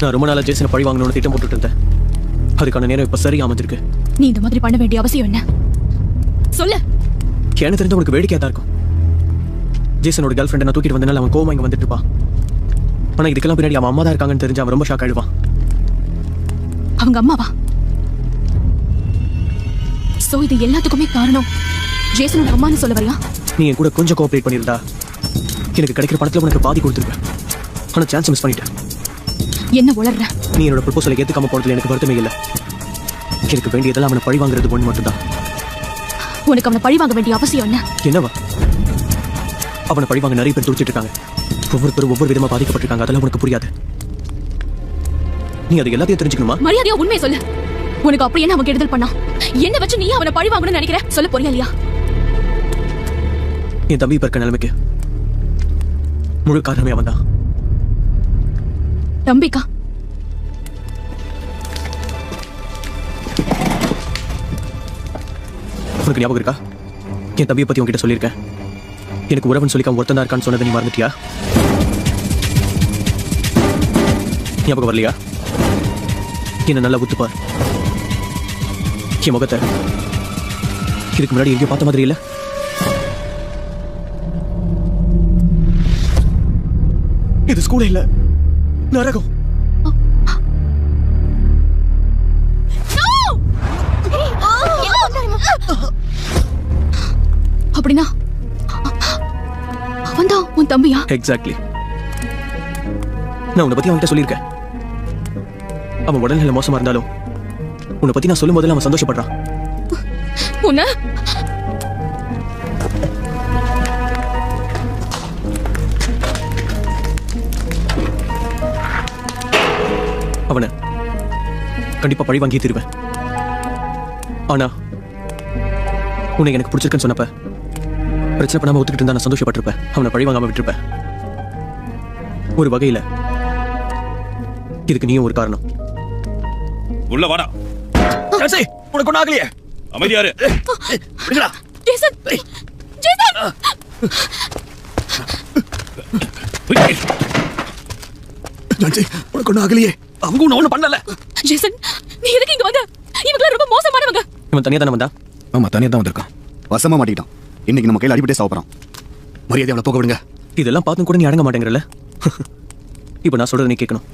நான் ரொம்ப நாளா ஜேசனை பழி வாங்கணும்னு திட்டம் போட்டுட்டு இருந்தேன். அதுக்கான நேரம் இப்ப சரியா அமைஞ்சிருக்கு. நீ இந்த மாதிரி பண்ண வேண்டிய அவசியம் என்ன சொல்லு. எனக்கு தெரிஞ்ச உனக்கு வேடிக்கையா தான் இருக்கும். ஜேசனோட கேர்ள் ஃப்ரெண்டை நான் தூக்கிட்டு வந்தனால அவன் கோவமா இங்க வந்துட்டு இருப்பான். ஆனா இதுக்கெல்லாம் பின்னாடி அவன் அம்மா தான் இருக்காங்கன்னு தெரிஞ்சு அவன் ரொம்ப ஷாக் ஆயிடுவான். அவங்க அம்மாவா? சோ இது எல்லாத்துக்குமே காரணம் ஜேசனோட அம்மான்னு சொல்ல வரியா? நீ என் கூட கொஞ்சம் கோஆபரேட் பண்ணியிருந்தா எனக்கு கிடைக்கிற பணத்துல உனக்கு பாதி கொடுத்துருப்பேன். ஆனா சான்ஸ் மிஸ் பண்ணிட்டேன். என்ன உளர்ற? நீ என்னோட ப்ரொபோசலை ஏத்துக்காம போனதுல எனக்கு வருத்தமே இல்லை. எனக்கு வேண்டியதெல்லாம் அவனை பழி வாங்குறது ஒன்று மட்டும்தான். உனக்கு அவனை பழி வாங்க வேண்டிய அவசியம் என்ன? என்னவா? அவனை பழி வாங்க நிறைய பேர் துடிச்சிட்டு இருக்காங்க. ஒவ்வொருத்தரும் ஒவ்வொரு விதமா பாதிக்கப்பட்டிருக்காங்க. அதெல்லாம் உனக்கு புரியாது. நீ அது எல்லாத்தையும் தெரிஞ்சுக்கணுமா? மரியாதையா உண்மையை சொல்லு. உனக்கு அப்படி என்ன அவன் கெடுதல் பண்ணா? என்ன வச்சு நீ அவனை பழி வாங்கணும்னு நினைக்கிற? சொல்ல போறியா இல்லையா? என் தம்பி இப்ப இருக்க நிலைமைக்கு முழு காரணமே அவன் தான். தம்பிக்கா? உனக்கு ஞாபகம் இருக்கா? என் தம்பியை பத்தி உன்கிட்ட சொல்லியிருக்கேன். எனக்கு உறவன் சொல்லிக்காம ஒருத்தன் தான் இருக்கான்னு சொன்னதை நீ மறந்துட்டியா? ஞாபகம் வரலையா? என்ன நல்லா உத்துப்பார். என் முகத்தை இதுக்கு முன்னாடி எங்கேயும் பார்த்த மாதிரி இல்ல? இது ஸ்கூல் இல்ல, நரகம். அப்படின்னா அவன் தான் உன் தம்பியா? எக்ஸாக்ட்லி. நான் உன்னை பத்தி அவன்கிட்ட சொல்லியிருக்கேன். அவன் உடல்நிலை மோசமா இருந்தாலும் உன்னை பத்தி நான் சொல்லும் போதெல்லாம் அவன் சந்தோஷப்படுறான். உன்ன அவனை கண்டிப்பா பழி வாங்கி தருவேன். ஆனா உன்னை எனக்கு பிடிச்சிருக்குன்னு சொன்னப்ப பிரச்சனை பண்ணாம ஒத்துக்கிட்டு இருந்தா நான் சந்தோஷப்பட்டிருப்பேன். அவனை பழி வாங்காம விட்டுருப்பேன். ஒரு வகையில இதுக்கு நீயும் ஒரு காரணம். உள்ள வாடா. உனக்கு ஒண்ணு ஆகலையே. அமைதியாரு. Jason, Jason. உனக்கு ஒண்ணு ஆகலையே. அவங்க ஒண்ணு பண்ணல. ஜேசன், நீ எதுக்கு இங்க வந்த? இவங்க ரொம்ப மோசமானவங்க. இவன் தனியா தானே வந்தா? ஆமா, தனியா தான் வந்திருக்கான். வசமா மாட்டிக்கிட்டான். இன்னைக்கு நம்ம கையில அடிபட்டே சாப்பிட்றான். மரியாதை அவளை போக விடுங்க. இதெல்லாம் பார்த்தும் கூட நீ அடங்க மாட்டேங்கிறல்ல? இப்ப நான் சொல்றதை நீ கேட்கணும்.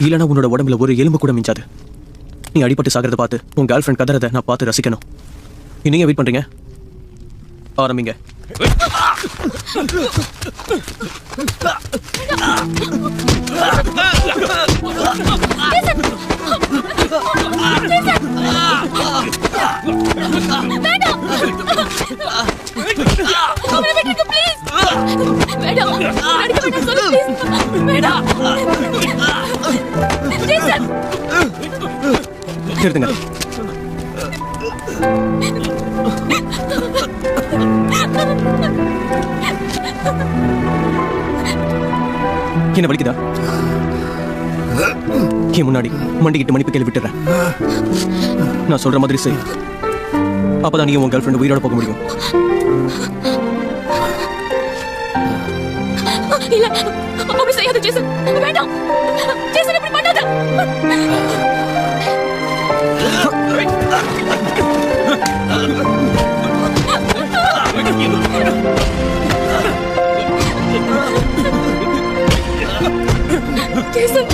இல்லைன்னா உன்னோட உடம்புல ஒரு எலும்பு கூட மிஞ்சாது. நீ அடிபட்டு சாகிறத பார்த்து உன் கேர்ள் ஃப்ரெண்ட் கதறதை நான் பார்த்து ரசிக்கணும். நீங்க வெயிட் பண்றீங்க? ஆரம்பிங்க. நிறுத்துங்க. என்ன வலிக்குதா? என் முன்னாடி மண்டிக்கிட்டு மன்னிப்பு கேள்வி விட்டுறேன். நான் சொல்ற மாதிரி செய். அப்பதான் நீ உன் கேர்ள் ஃப்ரெண்ட் உயிரோட போக முடியும். இல்ல, அப்படி செய்யாத ஜேசன். வேண்டாம். ஜேசன் இப்படி பண்ணாத. ஜேசன்,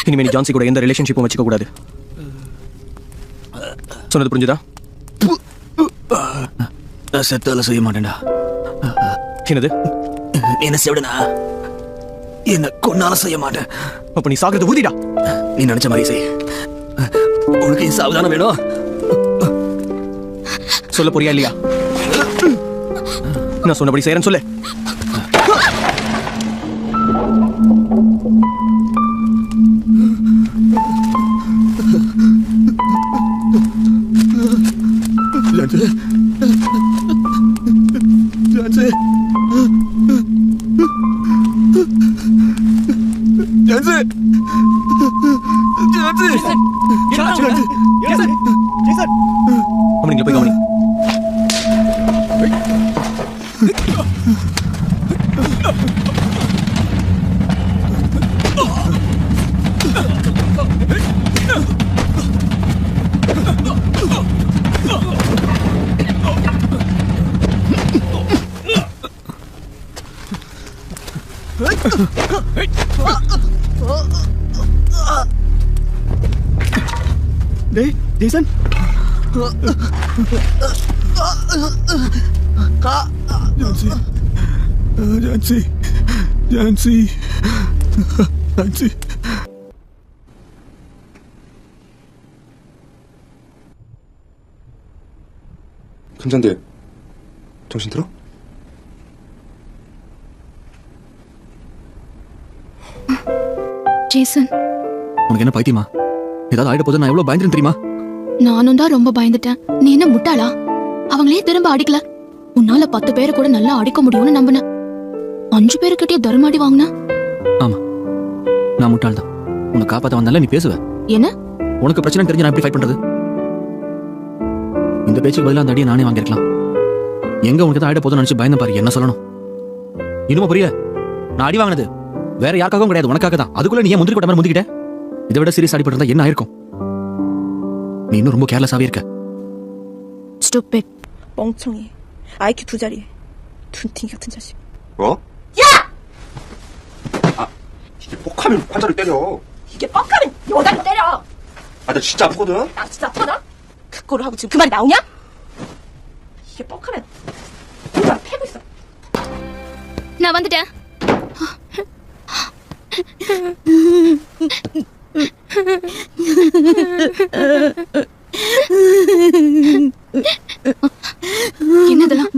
இனிமே நீ ஜான்சி கூட எந்த ரிலேஷன்ஷிப்பும் வச்சுக்க கூடாது. சொன்னது புரிஞ்சுதா? செத்தால செய்ய மாட்டேன்டா. என்னது? என்ன செய்விடனா? என்ன கொன்னால செய்ய மாட்டேன். அப்ப நீ சாகிறது ஊதிடா. நீ நினைச்ச மாதிரி செய். உனக்கு சாவதானம் வேணும். சொல்ல போறியா இல்லையா? நான் சொன்னபடி செய்யறேன்னு சொல்லு. ஜான்சி கவனிங்க போய் கவனி. டேய் ஜேசன் ஜான்சி ஜான்சி ஜான்சி 괜찮대. 정신 들어? ஜேசன், உனக்கு என்ன பைத்தியமா? ஏதாவது ஆயிட போது நான் எவ்வளவு பயந்துரும் தெரியுமா? நானும் தான் ரொம்ப பயந்துட்டேன். நீ என்ன முட்டாளா? அவங்களே திரும்ப அடிக்கல. உன்னால 10 பேரை கூட நல்லா அடிக்க முடியும்னு நம்பின. 5 பேருக்கிட்டே தர்மாடி வாங்கின. ஆமா, நான் முட்டாள் தான். உன்னை காப்பாத்த வந்தால நீ பேசுவ. என்ன? உனக்கு பிரச்சனை தெரிஞ்சு நான் எப்படி ஃபைட் பண்றது? இந்த பேச்சுக்கு பதிலா அந்த அடியை நானே வாங்கிருக்கலாம். எங்க உனக்கு தான் ஆயிட போதும் நினைச்சு பயந்த பாரு. என்ன சொல்லணும் இன்னுமா புரியல? நான் அடி வாங்கினது வேற யாருக்காகவும் கிடையாது, உனக்காக தான். அதுக்குள்ள நீ ஏன் முந்திரி கொட்ட மாதிரி முந்திக்கிட்ட? இதை விட சீரியஸ் அடிபட்டு இருந்தா என்ன ஆயிருக்கும்? நீ இன்னும் ரொம்ப கேர்லெஸ்ஸாவே இருக்க. Stupid. 멍청이. IQ 2자리. 둔팅이 같은 자식. 뭐? 야! 아, 이게 뻑하면 환자를 때려. 이게 뻑하면 여자를 때려. 아, 나 진짜 아프거든. 나 진짜 아프거든. 그 꼴을 하고 지금 그 말이 나오냐? 이게 뻑하면 여자를 패고 있어. நான் வந்துட்டேன். என்னதெல்லாம்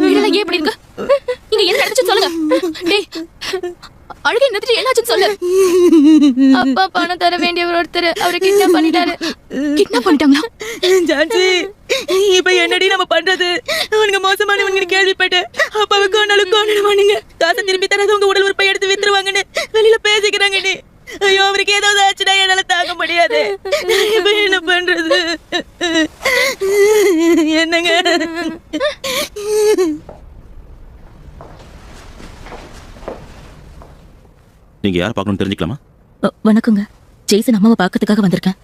இதெல்லாம் ஏன் இப்படி இருக்கு? இங்க என்ன நடந்துச்சு சொல்லுங்க. டேய், அழுகை நிறுத்திட்டு என்னாச்சுன்னு சொல்லு. அப்பா பணம் தர வேண்டிய ஒருத்தர் அவரை கிட்னாப் பண்ணிட்டாரு. கிட்னாப் பண்ணிட்டாங்களா? ஜான்சி, இப்ப என்னடி நம்ம பண்றது? அவனுங்க மோசமானவங்க கேள்விப்பட்டேன். அப்பாவை கொண்டாடுவானுங்க. காசை திருப்பி தராத உங்க உடல் உறுப்பை எடுத்து வித்துருவாங்கன்னு வெளியில பேசிக்கிறாங்க. நீ ஐயோ, அவருக்கு ஏதாவது ஆச்சுன்னா என்னால தாங்க முடியாது. இப்ப என்ன பண்றது? என்னங்க? நீங்க யாரை பார்க்கணும்னு தெரிஞ்சுக்கலாமா? வணக்கங்க, ஜெய்சன் அம்மாவை பார்க்கறதுக்காக வந்திருக்கேன்.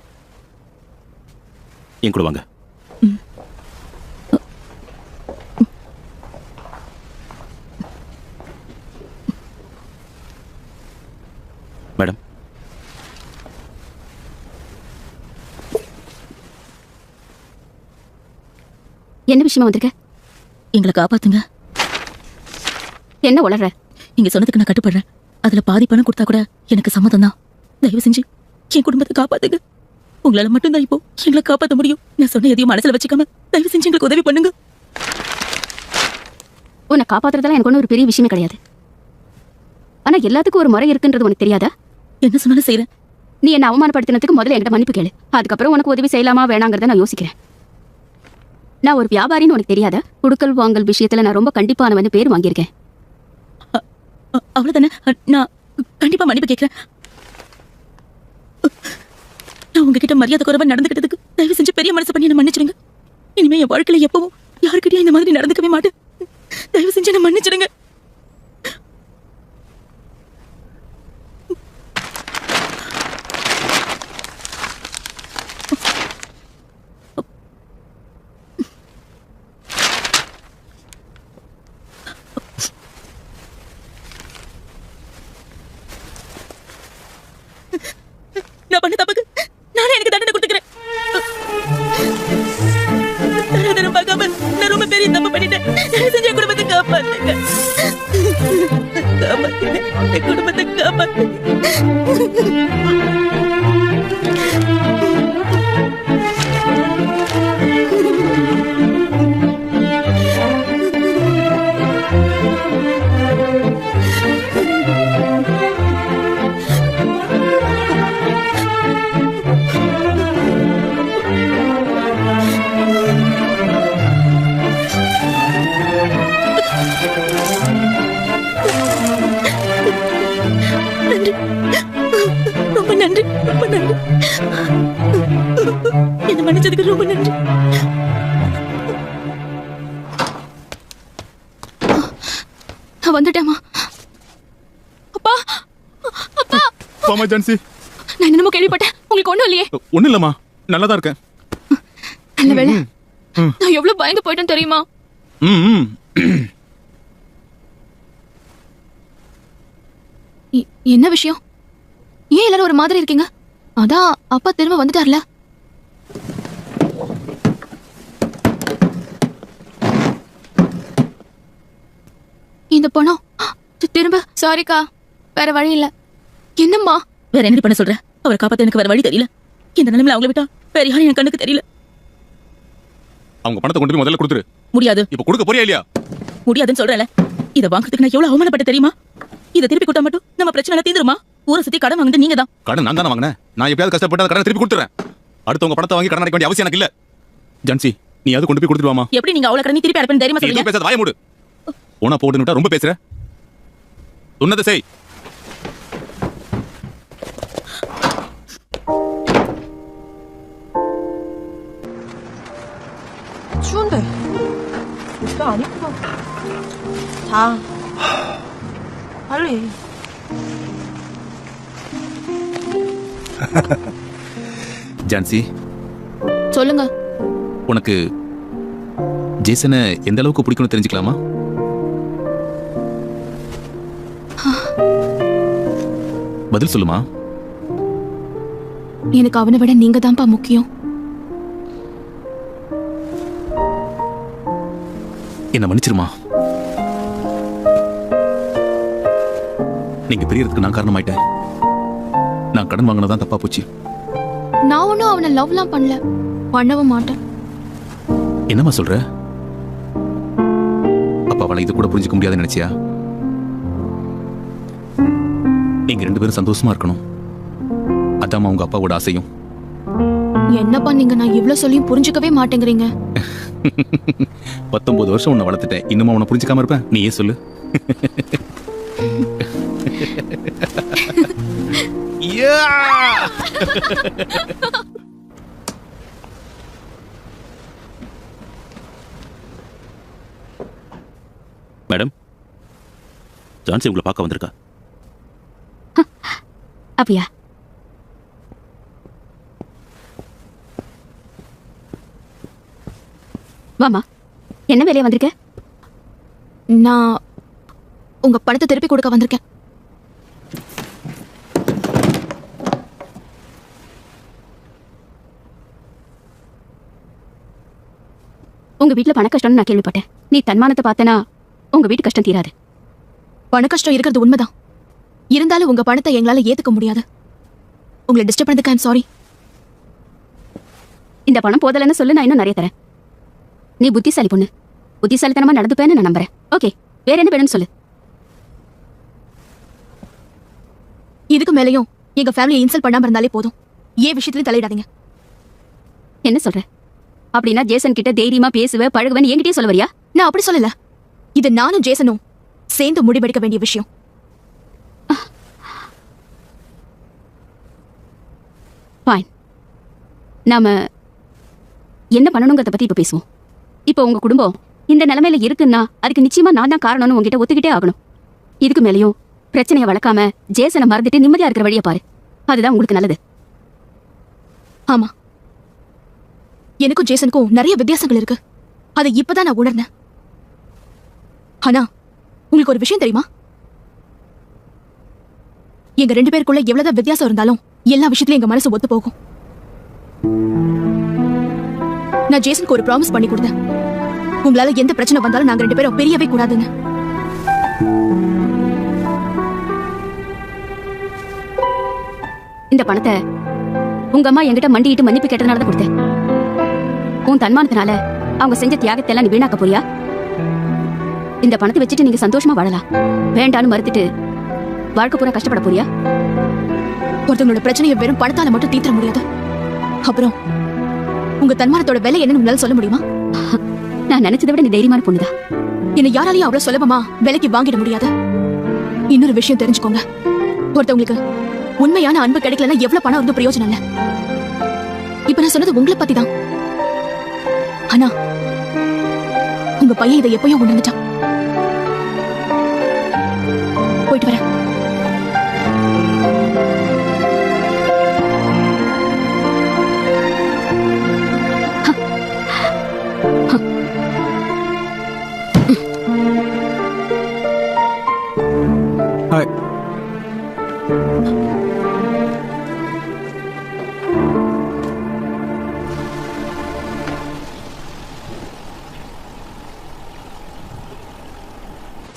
என் கூட வாங்க. மேடம், என்ன விஷயமா வந்திருக்க? எங்களை காப்பாத்துங்க. என்ன உளற? நீங்க சொன்னதுக்கு நான் கட்டுப்படுறேன். அதுல பாதி பணம் கொடுத்தா கூட எனக்கு சம்மதம் தான். தயவு செஞ்சு என் குடும்பத்தை காப்பாத்துங்க. உங்களால மட்டும்தான் இப்போ எங்களை காப்பாற்ற முடியும். நான் சொன்ன எதையும் மனசுல வச்சுக்காம தயவு செஞ்சு எங்களுக்கு உதவி பண்ணுங்க. உன்னை காப்பாத்துறதுல எனக்கு ஒன்றும் ஒரு பெரிய விஷயமே கிடையாது. ஆனா எல்லாத்துக்கும் ஒரு முறை இருக்குன்றது உனக்கு தெரியாதா? என்ன சொன்னாலும் செய்யறேன். நீ என்ன அவமானப்படுத்தினதுக்கு முதல்ல என்கிட்ட மன்னிப்பு கேளு. அதுக்கப்புறம் உனக்கு உதவி செய்யலாமா வேணாங்கிறத நான் யோசிக்கிறேன். நான் ஒரு வியாபாரின்னு உனக்கு தெரியாத? குடுக்கல் வாங்கல் விஷயத்துல நான் ரொம்ப கண்டிப்பானவன்னு பேர் வாங்கியிருக்கேன். அவ்வளவுதானே? நான் கண்டிப்பா மன்னிப்பு கேட்கிறேன். நான் உங்ககிட்ட மரியாதை குறைவா நடந்துக்கிட்டதுக்கு தயவு செஞ்சு பெரிய மனசு பண்ணி என்ன மன்னிச்சிடுங்க. இனிமே என் வாழ்க்கையில எப்பவும் யாருக்கிட்டயும் இந்த மாதிரி நடந்துக்கவே மாட்டேன். தயவு செஞ்சு என்ன மன்னிச்சிடுங்க. நான் பண்ண தப்புக்கு நானே எனக்கு தண்டனை கொடுத்துக்கிறேன். தரம் பார்க்காம நான் ரொம்ப பெரிய தப்பு பண்ணிட்டேன். செஞ்ச குடும்பத்தை காப்பாத்துங்க. காப்பாத்துங்க, குடும்பத்தை காப்பாத்துங்க. செஞ்சதுக்கு ரொம்ப நன்றி. நான் வந்துட்டேம்மா. அப்பா அப்பா, வாமா ஜான்சி. நான் என்னமோ கேள்விப்பட்டேன். உங்களுக்கு ஒண்ணும் இல்லையே? ஒன்றும் இல்லைம்மா, நல்லா தான் இருக்கேன். நல்ல வேளை. நான் எவ்வளவு பயந்து போயிட்டேன் தெரியுமா? என்ன விஷயம்? ஏன் எல்லாரும் ஒரு மாதிரி இருக்கீங்க? அதான் அப்பா திரும்ப வந்துட்டார்ல. இந்த பணம் திரும்ப. சாரிக்கா, வேற வழி இல்ல. என்னம்மா? வேற என்ன பண்ண சொல்ற? அவரை காப்பாத்த எனக்கு வேற வழி தெரியல. இந்த நிலைமையில அவங்கள விட்டா வேற யாரும் என் கண்ணுக்கு தெரியல. அவங்க பணத்தை கொண்டு போய் முதல்ல கொடுத்துரு. முடியாது. இப்ப கொடுக்க போறியா இல்லையா? முடியாதுன்னு சொல்றேன்ல. இத வாங்குறதுக்கு நான் எவ்வளவு அவமானப்பட்ட தெரியுமா? இத திருப்பி கொடுத்தா மட்டும் நம்ம பிரச்சனை தீந்துருமா? ஊரை சுத்தி கடன் வாங்குறது நீங்க தான். கடன் நான் தானே வாங்கினேன். நான் எப்பயாவது கஷ்டப்பட்டு அந்த கடனை திருப்பி கொடுத்துறேன். அடுத்தவங்க பணத்தை வாங்கி கடன் அடைக்க வேண்டிய அவசியம் எனக்கு இல்ல. ஜான்சி, நீ அது கொண்டு போய் கொடுத்துருவாமா? எப்படி நீங்க அவளை கடனை திருப்பி அடைப்பேன்னு தைரியமா சொல்லுங்க. பேசாத, வாய மூடு. ஓனா போடுன்னு ரொம்ப பேசுற. சொன்னதை செய். 추운데. 나 안 입고. 자. 빨리. ஜான்சி, சொல்லுங்க. உனக்கு ஜேசனை எந்த அளவுக்கு பிடிக்கும்னு தெரிஞ்சுக்கலாமா? பதில் சொல்லுமா. எனக்கு அவனை விட நீங்க தான்ப்பா முக்கியம். என்ன மன்னிச்சிருமா. நீங்க பிரியறதுக்கு நான் காரணமாயிட்டேன். நான் கடன் வாங்கினதான் தப்பா போச்சு. நான் ஒன்னும் அவனை லவ்லாம் பண்ணல, பண்ணவும் மாட்டேன். என்னம்மா சொல்ற? அப்ப அவளை இது கூட புரிஞ்சுக்க முடியாதுன்னு நினைச்சியா? நீங்க ரெண்டு பேரும் சந்தோஷமா இருக்கணும், அதாம்மா உங்க அப்பாவோட ஆசையும். என்னப்பா நீங்க, நான் இவ்வளவு சொல்லியும் புரிஞ்சுக்கவே மாட்டேங்கிறீங்க. 19 வருஷம் உன்னை வளர்த்துட்டேன், இன்னுமா உன்னை புரிஞ்சுக்காம இருப்பேன்? நீயே சொல்லு. மேடம், ஜான்சி உங்களை பார்க்க வந்திருக்கா. அப்படியா? வாமா, என்ன வேலையா வந்திருக்க? நான் உங்க பணத்தை திருப்பி கொடுக்க வந்திருக்கேன். உங்க வீட்டுல பண கஷ்டம்னு நான் கேள்விப்பட்டேன். நீ தன்மானத்தை பார்த்தனா உங்க வீட்டு கஷ்டம் தீராது. பண கஷ்டம் இருக்கிறது உண்மைதான். இருந்தாலும் உங்க பணத்தை எங்களால ஏத்துக்க முடியாது. உங்களை டிஸ்டர்ப் பண்ணதுக்கு ஐம் சாரி. இந்த பணம் போதலன்னு சொல்லு, நான் இன்னும் நிறைய தரேன். நீ புத்திசாலி பொண்ணு, புத்திசாலித்தனமா நடந்துப்பேன்னு நான் நம்புறேன். ஓகே, வேற என்ன வேணும்னு சொல்லு. இதுக்கு மேலேயும் எங்க ஃபேமிலியை இன்சல்ட் பண்ணாம இருந்தாலே போதும். ஏன் விஷயத்துலயும் தலையிடாதீங்க. என்ன சொல்ற? அப்படின்னா ஜேசன் கிட்ட தைரியமா பேசுவ பழகுவன்னு என்கிட்டயே சொல்ல வரியா? நான் அப்படி சொல்லல. இது நானும் ஜேசனும் சேர்ந்து முடிவெடுக்க வேண்டிய விஷயம். ஃபைன், நாம என்ன பண்ணணுங்கிறத பத்தி இப்ப பேசுவோம். இப்போ உங்க குடும்பம் இந்த நிலைமையில இருக்குன்னா அதுக்கு நிச்சயமா நான் தான் காரணம்னு உங்ககிட்ட ஒத்துக்கிட்டே ஆகணும். இதுக்கு மேலேயும் பிரச்சனையை வளர்க்காம ஜேசனை மறந்துட்டு நிம்மதியா இருக்கிற வழியை பாரு. அதுதான் உங்களுக்கு நல்லது. ஆமா, எனக்கும் ஜேசனுக்கும் நிறைய வித்தியாசங்கள் இருக்கு. அதை இப்பதான் நான் உணர்ந்தேன். ஆனா உங்களுக்கு ஒரு விஷயம் தெரியுமா? எங்க 2 பேருக்குள்ள எவ்வளவுதான் வித்தியாசம் இருந்தாலும் எல்லா விஷயத்திலும் எங்க மனசு ஒத்து போகும். நான் ஜேசனுக்கு ஒரு ப்ராமிஸ் பண்ணி கொடுத்தேன். உங்களால எந்த பிரச்சனை வந்தாலும் நாங்க 2 பேரும் பெரியவே கூடாதுன்னு. இந்த பணத்தை உங்க அம்மா என்கிட்ட மண்டிட்டு மன்னிப்பு கேட்டதுனால தான் கொடுத்தேன். உன் தன்மானத்தினால அவங்க செஞ்ச தியாகத்தை எல்லாம் நீ வீணாக்க போறியா? இந்த பணத்தை வச்சுட்டு நீங்க சந்தோஷமா வாழலாம். வேண்டான்னு மறுத்துட்டு வாழ்க்கை பூரா கஷ்டப்பட போறியா? ஒருத்தவங்களோட பிரச்சனையை வெறும் பணத்தால மட்டும் தீர்த்த முடியாது. அப்புறம் உங்க தன்மானத்தோட விலை என்னன்னு உங்களால சொல்ல முடியுமா? நான் நினைச்சதை விட நீ தைரியமான பொண்ணுதான். என்னை யாராலையும் அவ்வளவு சுலபமா விலைக்கு வாங்கிட முடியாது. இன்னொரு விஷயம் தெரிஞ்சுக்கோங்க, ஒருத்தவங்களுக்கு உண்மையான அன்பு கிடைக்கலன்னா எவ்வளவு பணம் இருந்தும் பிரயோஜனம் இல்ல. இப்ப நான் சொன்னது உங்களை பத்தி தான். ஆனா உங்க பையன் இதை எப்பயும் உணர்ந்துட்டான். போயிட்டு வரேன். ஹாய்.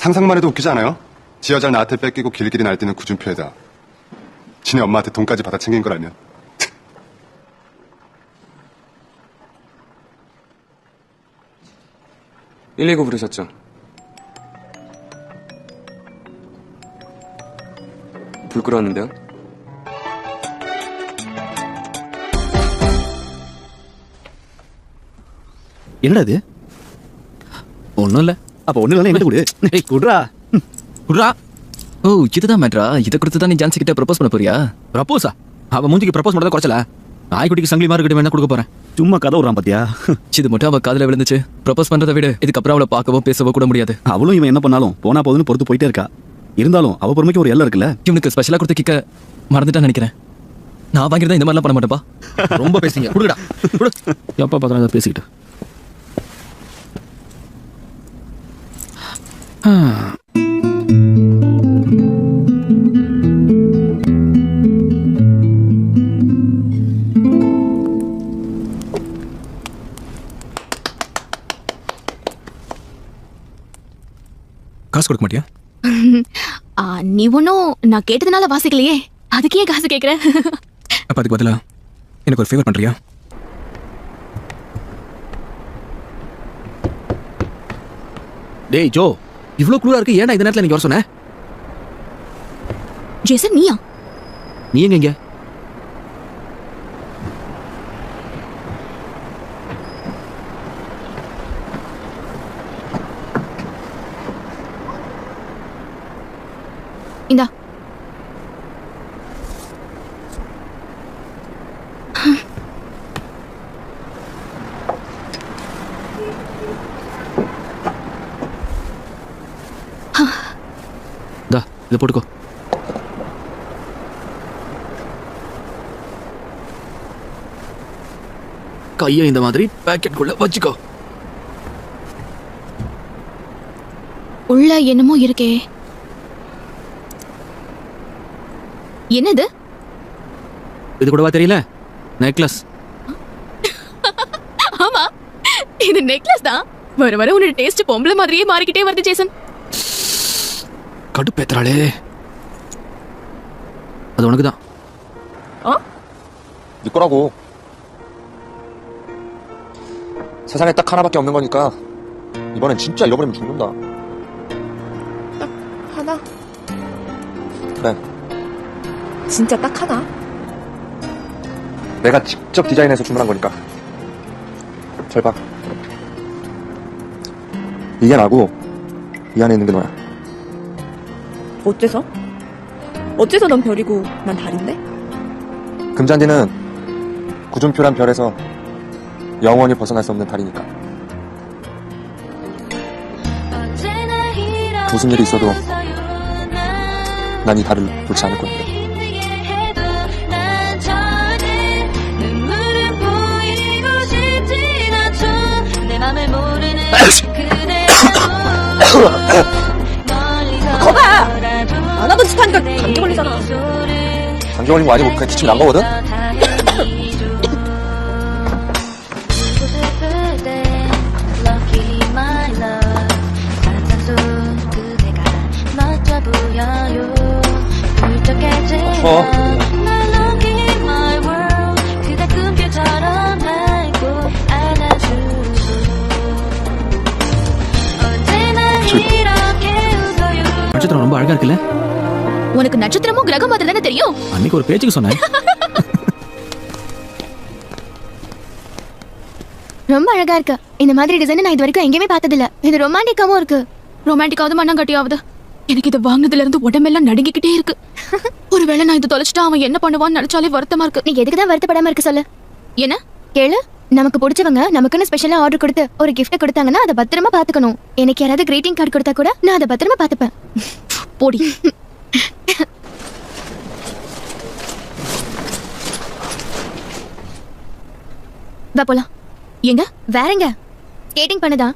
상상만 해도 웃기지 않아요? 지 여자를 나한테 뺏기고 길길이 날뛰는 구준표에다 지네 엄마한테 돈까지 받아 챙긴 걸 알면. 119 부르셨죠? 불 끌었는데요? என்னடா இது? ஒன்றும் இல்லை. அப்போ ஒன்றும் இல்லை, என்கிட்ட கொடு. ஏய் குட்ரா குட்ரா. ஓ இதுதான் மேட்ரா. இதை கொடுத்து தான் நீ ஜான்சி கிட்ட ப்ரப்போஸ் பண்ண போறியா? ப்ரப்போஸா? அவ மூஞ்சிக்கு ப்ரப்போஸ் மட்டும் தான் குறைச்சல. நாய்க்குட்டிக்கு சங்கிலி மாதிரி கிட்ட வேணா கொடுக்க போறேன். சும்மா கதை விடுறான் பாத்தியா? இது மட்டும் அவ காதுல விழுந்துச்சு. ப்ரப்போஸ் பண்றதை விட இதுக்கப்புறம் அவளை பார்க்கவோ பேசவோ கூட முடியாது. அவளும் இவன் என்ன பண்ணாலும் போனா போதுன்னு பொறுத்து போயிட்டே இருக்கா. இருந்தாலும் அவ பொறுமைக்கு ஒரு எல்லை இருக்குல்ல. இவனுக்கு ஸ்பெஷலா கொடுத்து கிக்க மறந்துட்டான்னு நினைக்கிறேன். நான் வாங்கிருந்தா இந்த மாதிரிலாம் பண்ண மாட்டேப்பா. ரொம்ப பேசுங்க. குடுடா. குடு. எப்பா பார்த்தாலும் அதை பேசிக்கிட்டு. காசு கொடுக்க மாட்டியா? நீ ஒன்னும் நான் கேட்டதுனால வாசிக்கலையே, அதுக்கு ஏன் காசு கேக்குற? அப்ப அதுக்கு பதிலா எனக்கு ஒரு ஃபேவர் பண்றியா? டேய் ஜோ, இவ்ளோ குளூரா இருக்கு, ஏன்டா இந்த நேரத்துல நீங்க வர சொன்ன? ஜேசன் நீயா? நீ எங்க இங்க? இந்தா. தா இதை போட்டுக்கோ. கையை இந்த மாதிரி பாக்கெட்குள்ள வச்சுக்கோ. உள்ள என்னமோ இருக்கே. என்னது? இது கூடவா தெரியல? நெக்லஸ். ஆமா, இது நெக்லஸ் தான். வர வர உன்னோட டேஸ்ட் பொம்பளை மாதிரியே மாறிக்கிட்டே வருது ஜேசன். கடுப்பேத்துறாளே. அது உனக்கு தான். 네 거라고. 세상에 딱 하나밖에 없는 거니까 이번엔 진짜 잃어버리면 죽는다. 딱 하나? 그래. 진짜 딱 하나? 내가 직접 디자인해서 주문한 거니까. 잘 봐. 이게 나고 이 안에 있는 게 너야. 어째서? 어째서 넌 별이고 난 달인데? 금잔디는 구준표란 별에서 영원히 벗어날 수 없는 달이니까. 무슨 일이 있어도 난 이 달을 놓지 않을 거야. 거봐! 안 하던 짓 하니까 감기 걸리잖아. 감기 걸린 거 아니고 그냥 기침이 난 거거든? நட்சத்திரம் ரொம்ப அழகா இருக்குல்ல? உனக்கு நட்சத்திரமும் கிரகம் மாதிரி தானே தெரியும். அன்னைக்கு ஒரு பேச்சுக்கு சொன்னேன். ரொம்ப அழகா இருக்கு. இந்த மாதிரி டிசைன் நான் இது வரைக்கும் எங்கேயுமே பார்த்ததில்ல. இது ரொமான்டிக்காவும் இருக்கு. ரொமான்டிக்காவது மண்ணாங்கட்டியாவது. எனக்கு இதை வாங்கினதுல இருந்து உடம்பெல்லாம் நடுங்கிக்கிட்டே இருக்கு. ஒருவேளை நான் இதை தொலைச்சிட்டா அவன் என்ன பண்ணுவான்னு நினைச்சாலே வருத்தமா இருக்கு. நீ எதுக்கு தான் வருத்தப்படாம இருக்கு சொல்லு. என்ன கேளு. நமக்கு பிடிச்சவங்க நமக்குன்னு ஸ்பெஷலா ஆர்டர் கொடுத்து ஒரு gift கொடுத்தாங்கன்னா அதை பத்திரமா பாத்துக்கணும். எனக்கு யாராவது greeting கார்டு கொடுத்தா கூட நான் அதை பத்திரமா பாத்துப்பேன். போடி. வா போலாம். எங்க? வேறங்க ஸ்கேட்டிங் பண்ணதா.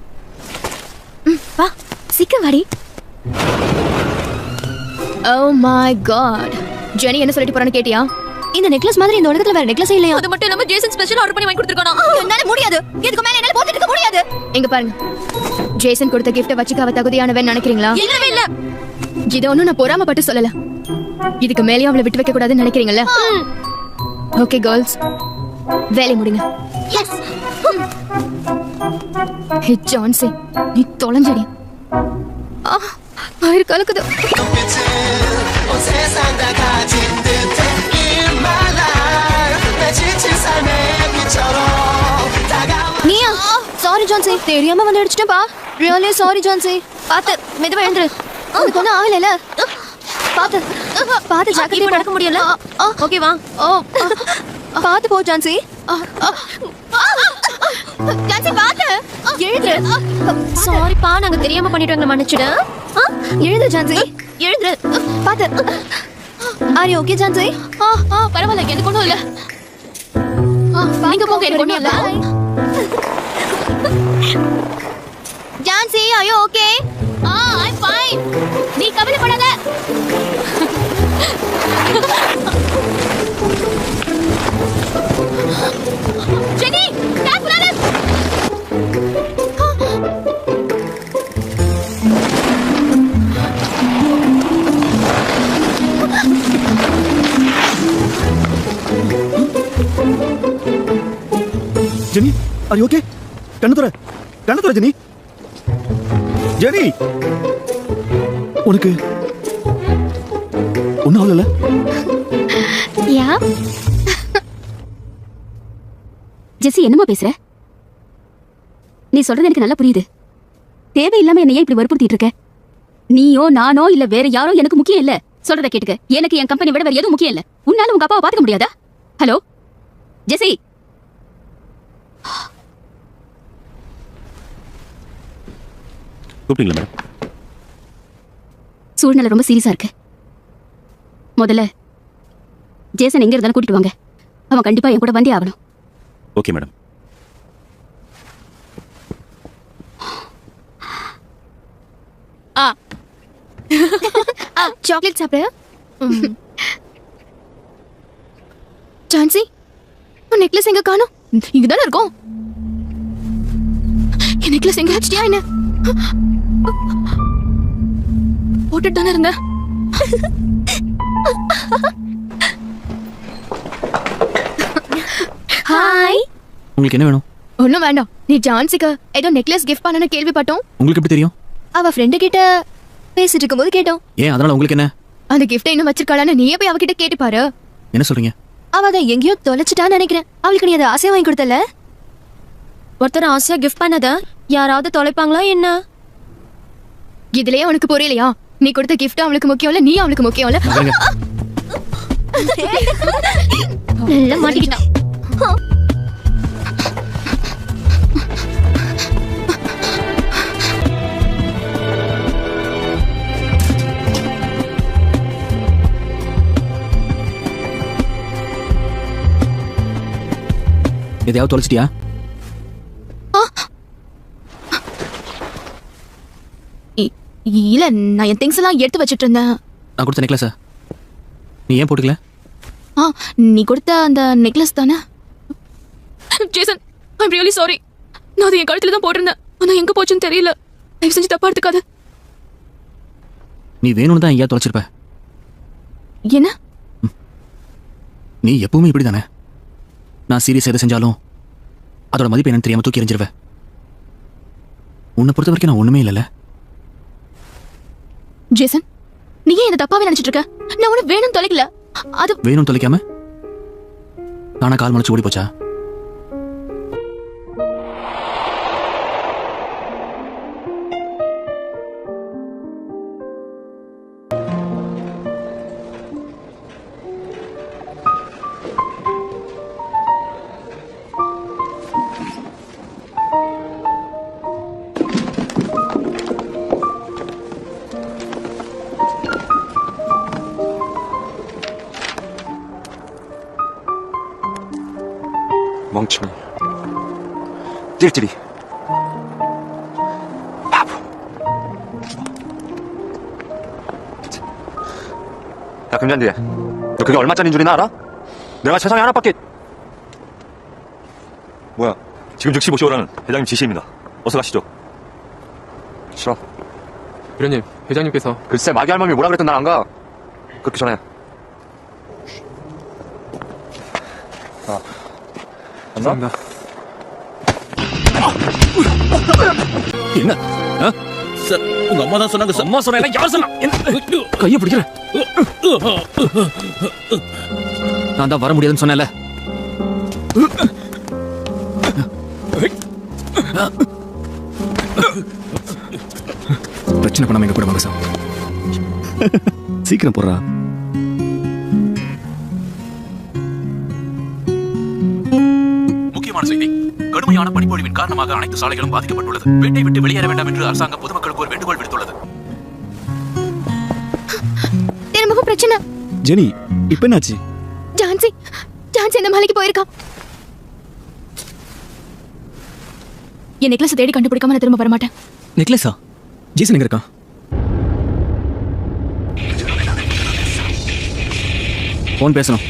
வா சீக்கிரம் வாடி. Oh my god. ஜெனி என்ன சொல்லிட்டு போறான்னு கேட்டியா? இந்த நெக்லஸ் மாதிரி இந்த உலகத்துல வேற நெக்லஸ் இல்லையா? அது மட்டும் நம்ம ஜேசன் ஸ்பெஷல் ஆர்டர் பண்ணி வாங்கி கொடுத்திருக்கானோ. என்னால முடியாது. இதுக்கு மேல என்னால போட்டுட்டு இருக்க முடியாது. எங்க பாருங்க. ஜேசன் கொடுத்த gift வச்சுக்க அவ தகுதியானவன்னு நினைக்கிறீங்களா? இல்லவே இல்ல. இத ஒண்ணும் நான் பொறாமப்பட்டு சொல்லல. இதுக்கு மேலயும் அவளை விட்டு வைக்க கூடாதுன்னு நினைக்கிறீங்கல்ல? ஓகே கேர்ள்ஸ், வேலை முடிங்க. எஸ். ஹே ஜான்சி, நீ தொலைஞ்சடி. வயிறு கலக்குது. நீயா? சாரி ஜான்சி, தெரியாம வந்து அடிச்சிட்டேன்பா. Really sorry Jhansi. பாத்து மெதுவா எழுந்துரு. உனக்கு ஒன்றும் ஆகலைல? பாத்து பாத்து ஜாக்கிரதையா நடக்க முடியல. ஓகேவா? பாத்து போ ஜான்சி. ஜான்சி பாத்து எழுந்துரு. சாரிப்பா, நாங்க தெரியாம பண்ணிட்டோங்க, மன்னிச்சிடு. எழுந்துரு ஜான்சி, எழுந்துரு. பாத்து. Are you okay Jhansi? பரவாயில்ல, எனக்கு ஒண்ணும் இல்ல. நீங்க போங்க, எனக்கு ஒண்ணும் இல்ல. Jhansi, are you okay? I am fine. நீ கவலைப்படாத. ஜெனி, கேர்ஃபுல்லா இரு. Jenny, are you okay? கண்ணு துற ஜெனி. ஜெனி, உனக்கு ஒன்னும் ஆகல? யா. ஜெசி, என்னமா பேசுற? நீ சொல்றது எனக்கு நல்லா புரியுது. தேவையில்லாம என்னையே இப்படி வற்புறுத்திட்டு இருக்க. நீயோ நானோ இல்ல வேற யாரோ எனக்கு முக்கியம் இல்ல. சொல்றத கேட்டுக்க. எனக்கு என் கம்பெனி விட வேற எதுவும் முக்கியம் இல்ல. உன்னால உங்க அப்பாவை பாத்துக்க முடியாதா? ஹலோ ஜெசி. கூப்பிட்டீங்களா மேடம்? சூழ்நிலை ரொம்ப சீரியஸா இருக்கு. முதல்ல ஜேசன் எங்க இருந்தாலும் கூட்டிட்டு வாங்க. அவன் கண்டிப்பா என் கூட வந்தே ஆகணும். Okay madam. சாக்லேட் சாப்பிடு. ஜான்சி, உன் நெக்லஸ் எங்க காணோம்? இங்கதானே இருக்கும். என் நெக்லஸ் எங்க வச்சிட்டியா என்ன? போட்டுட்டு தானே இருந்த. ஹாய். உங்களுக்கு என்ன வேணும்? ஒண்ணும் வேண்டாம். நீ ஜான்சிக்கு ஏதோ நெக்லஸ் கிஃப்ட் பண்ணனு கேள்விப்பட்டோம். உங்களுக்கு எப்படி தெரியும்? அவ ஃப்ரெண்டு கிட்ட பேசிட்டு இருக்கும்போது கேட்டோம். ஏன் அதனால உங்களுக்கு என்ன? அந்த கிஃப்ட் இன்னும் வச்சிருக்காளான்னு நீயே போய் அவகிட்ட கேட்டு பாரு. என்ன சொல்றீங்க? அவ அதை எங்கேயோ தொலைச்சிட்டான்னு நினைக்கிறேன். அவளுக்கு நீ அதை ஆசையா வாங்கி கொடுத்தல? ஒருத்தர் ஆசையா கிஃப்ட் பண்ணத யாராவது தொலைப்பாங்களா என்ன? இதுலயே உனக்கு புரியலையா? நீ கொடுத்த கிஃப்ட் அவளுக்கு முக்கியம் இல்ல, நீ அவளுக்கு முக்கியம் இல்ல. நல்லா மாட்டிக்கிட்டான். எதையாவது தொலைச்சிட்டியா? இல்ல, நான் என் திங்ஸ் எல்லாம் எடுத்து வச்சிட்டு இருந்தேன். நான் கொடுத்த நெக்லஸா நீ ஏன் போட்டுக்கல? நீ கொடுத்த அந்த நெக்லஸ் தானே? Jason, I'm really sorry. நான் அதை என் கழுத்துல தான் போட்டிருந்தேன். ஆனா எங்க போச்சுன்னு தெரியல. தயவு செஞ்சு தப்பா எடுத்துக்காத. நீ வேணும்னு தான் எங்கேயா தொலைச்சிருப்ப. என்ன? நீ எப்பவுமே இப்படி தானே. நான் சீரியஸ் எதை செஞ்சாலும் அதோட மதிப்பு என்னன்னு தெரியாம தூக்கி எறிஞ்சிருவேன். உன்னை பொறுத்த வரைக்கும் நான் ஒண்ணுமே இல்லைல்ல. ஜேசன், நீ ஏன் இதை தப்பாவே நினைச்சிட்டு இருக்க? நான் உனக்கு வேணும் தொலைக்கல. அது வேணும் தொலைக்காம நானா கால் முளைச்சு ஓடி போச்சா? 멍청이. 찔찔이. 바보. 야, 금잔디. 너 그게 얼마짜리인 줄이나 알아? 내가 세상에 하나밖에. 뭐야? 지금 즉시 모셔오라는 회장님 지시입니다. 어서 가시죠. 싫어. 위원님, 회장님께서. 글쎄, 마귀 할멈이 뭐라 그랬든 난 안 가. 그렇게 전해. 아, 감사합니다. என்ன சார் உங்க அம்மா தான் சொன்னாங்க சார். அம்மா சொன்னா யார் சொன்னா கையை பிடிக்கிறேன். நான் தான் வர முடியாதுன்னு சொன்னேன்ல. பிரச்சனை பண்ணாம எங்க கூட வாங்க சார். சீக்கிரம் போடுறா. முக்கியமான செய்தி. கடுமையான பனிப்பொழிவின் காரணமாக அனைத்து சாலைகளும் பாதிக்கப்பட்டுள்ளது. வீட்டை விட்டு வெளியேற வேண்டாம் என்று அரசாங்கம் பொதுமக்களுக்கு ஒரு வேண்டுகோள் விடுத்துள்ளது. திரும்பவும் பிரச்சனை. ஜெனி, இப்ப என்னாச்சு? ஜான்சி ஜான்சி இந்த மலைக்கு போயிருக்கா. என் நெக்லஸ் தேடி கண்டுபிடிக்காம நான் திரும்ப வரமாட்டேன். நெக்லஸா? ஜேசன் எங்க இருக்கான்? போன் பேசணும்.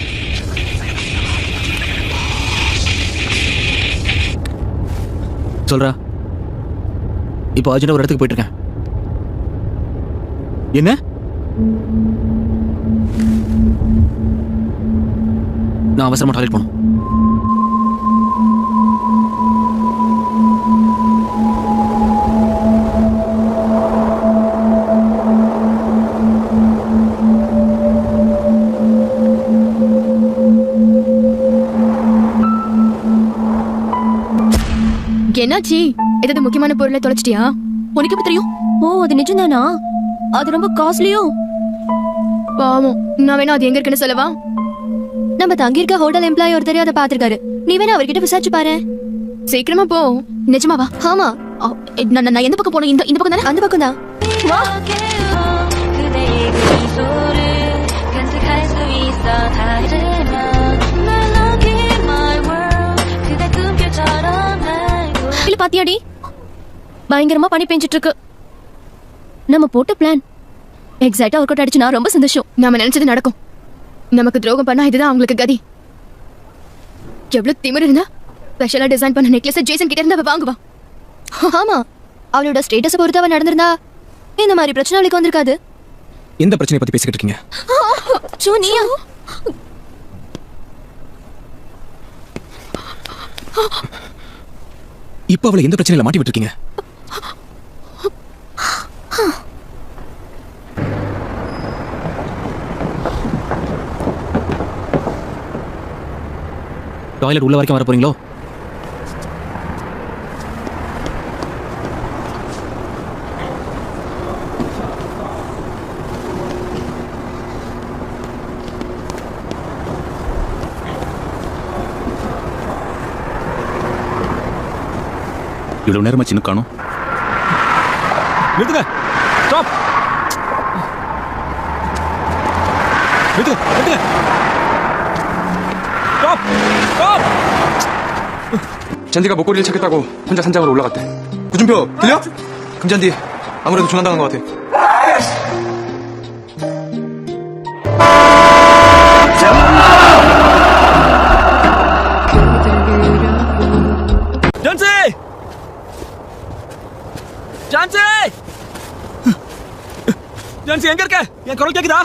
சொல்றா. இப்போ அர்ஜென்ட்டா ஒரு இடத்துக்கு போயிட்டு இருக்கேன். என்ன? நான் அவசரமா டாய்லெட் போகணும். என்னாச்சு? ஏதாவது முக்கியமான பொருளை தொலைச்சிட்டியா? உனக்கு எப்படி தெரியும்? ஓ, அது நிஜம்தானா? அது ரொம்ப காஸ்ட்லியோ? பாவம். நான் வேணா அது எங்க இருக்குன்னு சொல்லவா? நம்ம தங்கி இருக்க ஹோட்டல் எம்ப்ளாயி ஒருத்தர் அதை பாத்துருக்காரு. நீ வேணா அவர்கிட்ட விசாரிச்சு பாரு. சீக்கிரமா போ. நிஜமாவா? ஆமா. நான் எந்த பக்கம் போனோம்? இந்த பக்கம் தானே? அந்த பக்கம் தான். இல்ல பாத்தியாடி, பயங்கரமா பனி பெஞ்சிட்டு இருக்கு. நம்ம போட்ட பிளான் எக்ஸாக்ட்டா ஒர்க் அவுட் ஆயிடுச்சுனா ரொம்ப சந்தோஷம். நாம நினைச்சது நடக்கும். நமக்கு துரோகம் பண்ணா இதுதான் அவங்களுக்கு கதி. எவ்வளவு திமிரு இருந்தா ஸ்பெஷலா டிசைன் பண்ண நெக்லஸ் ஜேசன் கிட்ட இருந்து அவ வாங்குவா. ஆமா, அவளோட ஸ்டேட்டஸ் பொறுத்து அவ நடந்திருந்தா இந்த மாதிரி பிரச்சனை அவளுக்கு வந்திருக்காது. எந்த பிரச்சனையை பத்தி பேசிக்கிட்டு இருக்கீங்க? சோனியா, இப்ப அவளை எந்த பிரச்சனையில மாட்டி விட்டுருக்கீங்க? டாய்லெட் உள்ள வரைக்கும் வர போறீங்களோ? இவ்வளவு நேரமா சின்ன காணும். நிறுத்துங்க. ஸ்டாப். நிறுத்துங்க. 스톱! 스톱! 잔디가 목걸이를 찾겠다고 혼자 산장으로 올라갔대. 구준표 들려? 금잔디 아무래도 조난당한 것 같아. 잔지! 잔지! 잔지 எங்க இருக்க? என் குரல் கேக்குதா?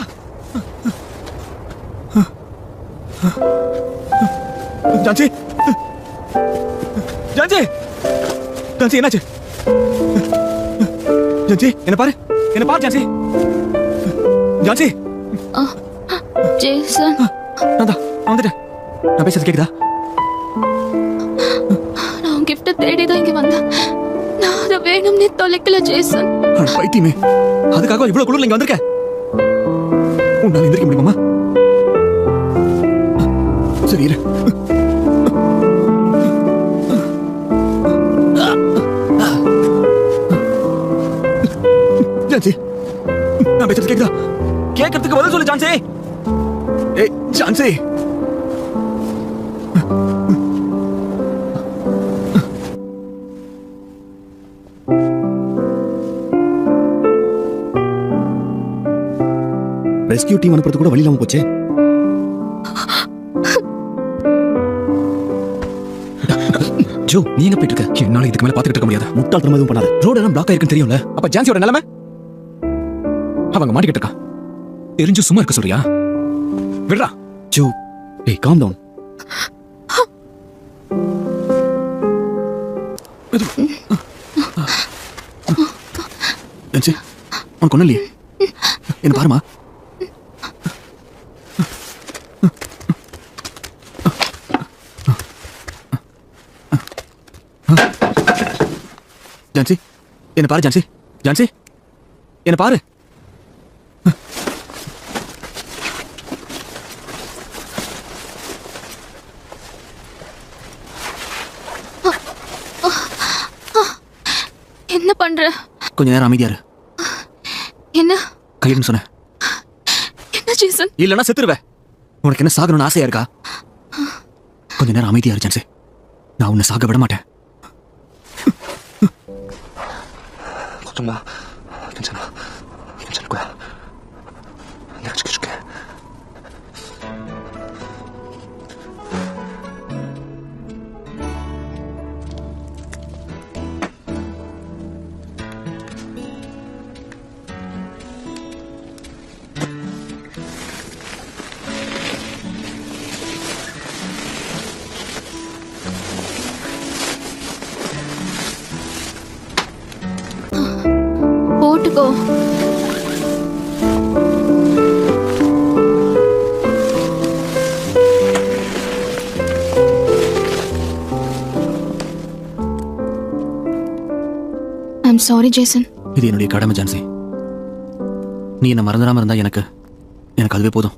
ஜான்சி ஜான்சி ஜான்சி என்னாச்சு? ஜான்சி என்ன பாரு ஜான்சி ஜான்சி ஜேசன் நான் வந்துட்டேன். நான் பேசுறது கேக்குதா? நான் கிஃப்ட் தேடி தான் இங்க வந்தேன். நான் அதை வேணும்னே தொலைக்கல ஜேசன். பைத்தியமே, அதுக்காக இவ்வளவு குளிர்ல இங்க வந்திருக்க? உன்னால எந்திரிக்க முடியுமா? சரி இரு. ஜான்சி நான் பேசுறது கேக்குதா? கேட்கறதுக்கு பதில் சொல்லு ஜான்சி. ஏய் ஜான்சி டீம் அனுப்புறது கூட வழி இல்லாம போச்சே. ஜோ, நீ எங்க போயிட்டு இருக்க? என்னால இதுக்கு மேல பாத்துக்கிட்டு இருக்க முடியாது. முட்டாள்தனம் எதுவும் பண்ணாத. ரோடு எல்லாம் பிளாக் ஆயிருக்குன்னு தெரியும்ல. அப்ப ஜான்சியோட நிலைமை? அவங்க மாட்டிக்கிட்டு இருக்கா. தெரிஞ்சு சும்மா இருக்க சொல்றியா? விடுறா. ஜோ, ஏய் காம் டவுன். ஜான்சி, உனக்கு ஒண்ணும் இல்லையே? என்ன பாருமா. ஜான்சி, என்ன பாரு. ஜான்சி, ஜான்சி, என்ன பாரு. என்ன பண்ற? கொஞ்ச நேரம் அமைதியா இரு. என்ன கையிடுன்னு சொன்ன. என்ன ஜேசன்? இல்லன்னா செத்துருவே. உனக்கு என்ன சாகணும்னு ஆசையா இருக்கா? கொஞ்ச நேரம் அமைதியா இரு ஜான்சி. நான் உன்னை சாக விட மாட்டேன். 걱정 마. 괜찮아. 괜찮을 거야. 내가 지켜줄게. போட்டுக்கோ. I'm sorry Jason. இது என்னுடைய கடமை ஜான்சி. நீ என்ன மறந்துடாம இருந்தா எனக்கு அதுவே போதும்.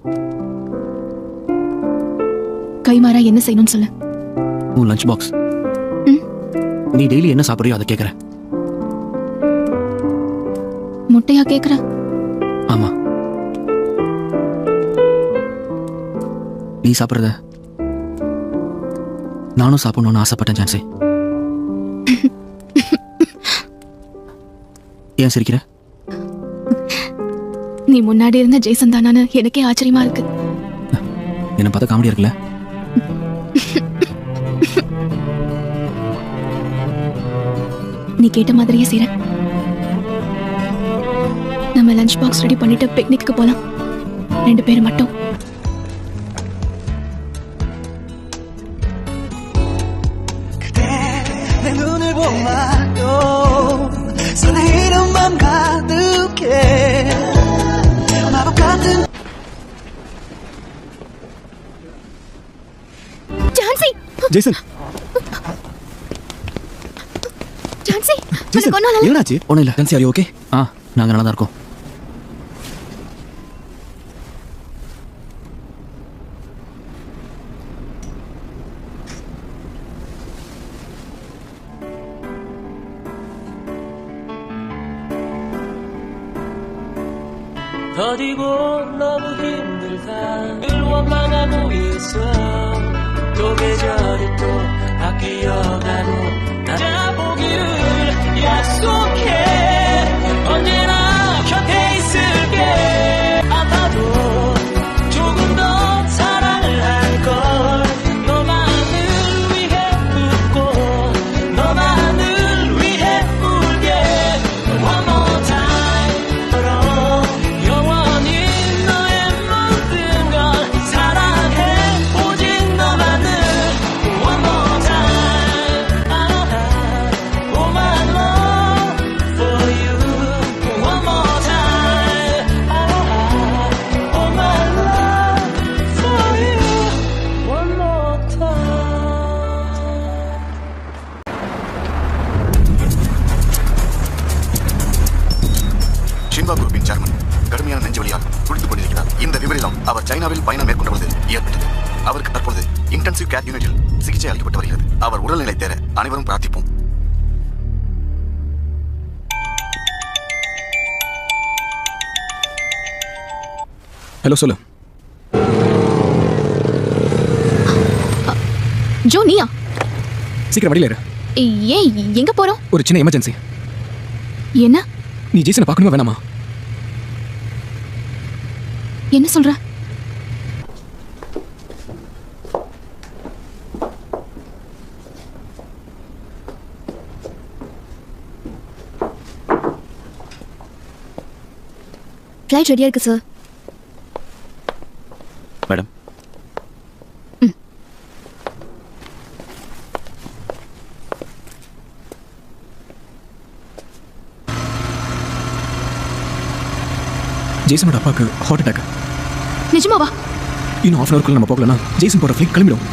கைமாறா என்ன செய்யணும்னு சொல்லு. உன் லஞ்ச் பாக்ஸ். நீ டெய்லி என்ன சாப்பிடுறியோ அதை கேட்கறேன். முட்டையா கேக்குற? ஆமா. நீ சாப்பிடுறத நானும் சாப்பிடணும்னு ஆசைப்பட்டேன் ஜான்சி. ஏன் சிரிக்கிற? நீ முன்னாடி இருந்த ஜேசன் தானான்னு எனக்கே ஆச்சரியமா இருக்கு. என்ன பார்த்தா காமெடியா இருக்குல்ல? நீ கேட்ட மாதிரியே செய்ற. நம்ம லஞ்ச் பாக்ஸ் ரெடி பண்ணிட்டு பிக்னிக்கு போலாம். 2 பேர் மட்டும். ஜான்சி, ஜேசன், ஜான்சி, ஜேசன், உனக்கு ஒண்ணும் இல்ல? என்னாச்சு? ஒண்ணும் இல்ல. Jhansi, are you okay? நாங்க நல்லா தான் இருக்கோம். 버리고 너무 힘들다 늘 원망하고 있어 또 계절이 또 바뀌어가도 나 보기를 약속해 언제나 곁에 있을게 아파도 조금 더 사랑을 할걸 너만을 위해 웃고 너만을 위해 울게 One more time 영원히 너의 모든 걸 사랑해 오직 너만을 One more time Oh my love for you One more time Oh my love for you One more time ஷின்பா குரூப்பின் சேர்மன் கடுமையான நெஞ்சுவலியால் துடித்துக் கொண்டிருக்கிறார். இந்த விபரீதம் அவர் சைனாவில் பயணம் மேற்கொண்ட பொழுது ஏற்பட்டது. அவருக்கு தற்பொழுது இன்டென்சிவ் கேர் யூனிட்டில் சிகிச்சை அளிக்கப்பட்டு வருகிறது. அவர் உடல்நிலை தேர அனைவரும் பிரார்த்திப்போம். ஹலோ, சொல்லு. ஜோ, நீயா? சீக்கிரம் வழியில இரு. ஏய், எங்க போறோம்? ஒரு சின்ன எமர்ஜென்சி. என்ன? நீ ஜேசனை பார்க்கணுமா வேணாமா? என்ன சொல்ற? ஃப்ளைட் ரெடியா இருக்கு சார். மேடம் ஜேசனோட அப்பாவுக்கு ஹார்ட் அட்டாக். நிஜமாவா? இன்னும் ஹாஃப் அன் அவர்க்குள்ள நம்ம போகலன்னா ஜேசன் போற ஃப்ளைட் கிளம்பிடும்.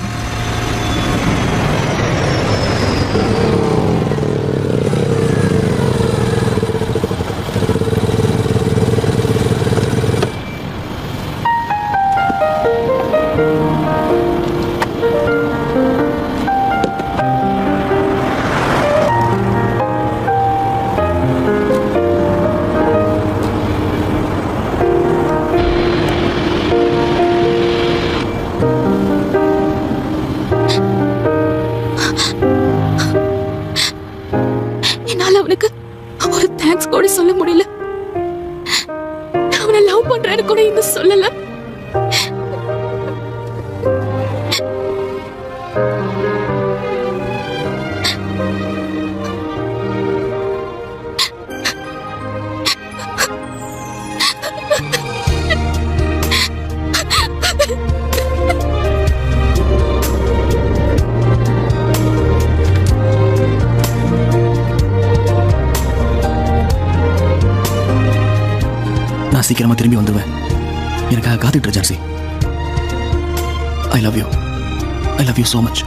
என்னால அவனுக்கு ஒரு தேங்க்ஸ் கூட சொல்ல முடியல. அவனை லவ் பண்றேன்னு கூட இன்னும் சொல்லல. நான் சீக்கிரமா திரும்பி வந்துடுவேன். எனக்காக காத்துட்டு இரு Jhansi. I love you so much.